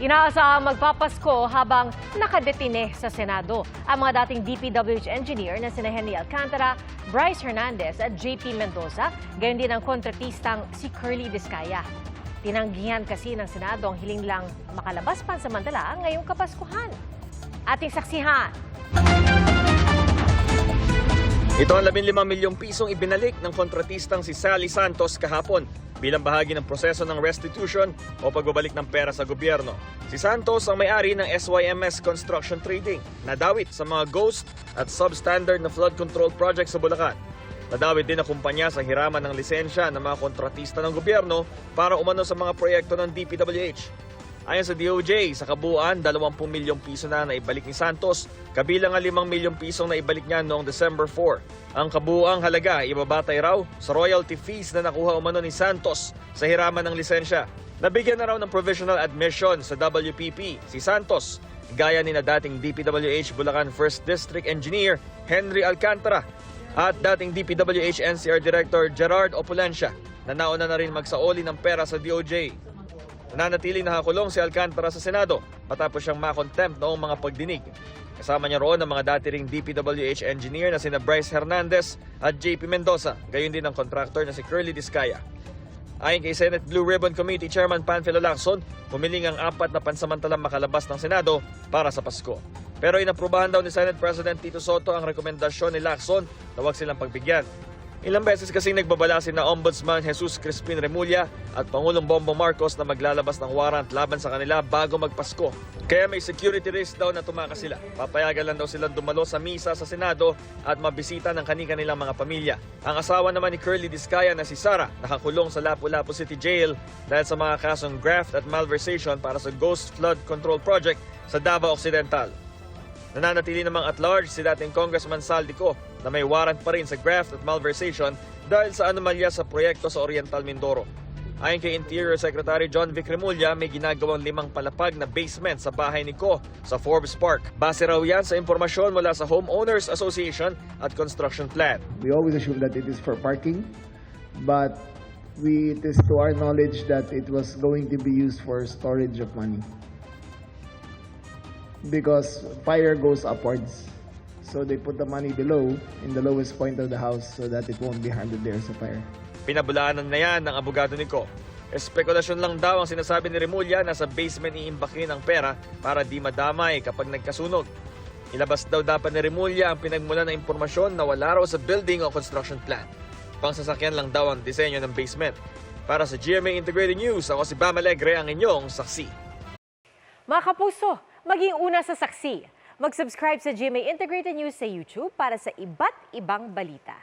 Inaasahang magpapasko habang nakadetine sa Senado ang mga dating DPWH engineer na sina Henry Alcantara, Bryce Hernandez at JP Mendoza, gayon din ang kontratistang si Curly Discaya. Tinanggihan kasi ng Senado ang hiling lang makalabas pansamantala ngayong Kapaskuhan. Ating saksihan. Ito ang 15 milyong pisong ibinalik ng kontratistang si Sally Santos kahapon bilang bahagi ng proseso ng restitution o pagbabalik ng pera sa gobyerno. Si Santos ang may-ari ng SYMS Construction Trading, nadawit sa mga ghost at substandard na flood control project sa Bulacan. Nadawit din ang kumpanya sa hiraman ng lisensya ng mga kontratista ng gobyerno para umano sa mga proyekto ng DPWH. Ayon sa DOJ, sa kabuuan, 20 milyong piso na naibalik ni Santos, kabilang ang 5 milyong pisong naibalik niya noong December 4. Ang kabuuang halaga ibabatay raw sa royalty fees na nakuha umano ni Santos sa hiraman ng lisensya. Nabigyan na raw ng provisional admission sa WPP si Santos, gaya ni na dating DPWH Bulacan 1st District Engineer Henry Alcantara at dating DPWH NCR Director Gerard Opulencia na nauna na rin magsaoli ng pera sa DOJ. Nananatiling nakakulong si Alcantara sa Senado matapos siyang makontempt noong mga pagdinig. Kasama niya roon ang mga dati ring DPWH engineer na sina Bryce Hernandez at JP Mendoza, gayon din ang contractor na si Curly Discaya. Ayon kay Senate Blue Ribbon Committee Chairman Panfilo Lacson, humiling ang 4 na pansamantalang makalabas ng Senado para sa Pasko. Pero inaprubahan daw ni Senate President Tito Soto ang rekomendasyon ni Lacson na huwag silang pagbigyan. Ilang beses kasing nagbabala sina Ombudsman Jesus Crispin Remulla at Pangulong Bongbong Marcos na maglalabas ng warrant laban sa kanila bago magpasko. Kaya may security risk daw na tumakas sila. Papayagan lang daw silang dumalo sa misa sa Senado at mabisita ng kani-kanilang mga pamilya. Ang asawa naman ni Curly Discaya na si Sara nakakulong sa Lapu-Lapu City Jail dahil sa mga kasong graft at malversation para sa Ghost Flood Control Project sa Davao Occidental. Nananatili namang at large si dating Congressman Saldico na may warrant pa rin sa graft at malversation dahil sa anomalya sa proyekto sa Oriental Mindoro. Ayon kay Interior Secretary John Vic Remulla, may ginagawang 5 palapag na basement sa bahay ni Ko sa Forbes Park. Base raw yan sa impormasyon mula sa Homeowners Association at Construction Plan. We always assume that it is for parking, but it is to our knowledge that it was going to be used for storage of money. Because fire goes upwards. So they put the money below, in the lowest point of the house, so that it won't be harmed there sa fire. Pinabulaanan na yan ng abogado ni Ko. Espekulasyon lang daw ang sinasabi ni Remulla na sa basement iimbakin ang pera para di madamay kapag nagkasunog. Ilabas daw dapat ni Remulla ang pinagmulan ng impormasyon na wala raw sa building o construction plan. Pangsasakyan lang daw ang disenyo ng basement. Para sa GMA Integrated News, ako si Bam Alegre, ang inyong saksi. Mga kapuso, maging una sa saksi. Mag-subscribe sa GMA Integrated News sa YouTube para sa iba't ibang balita.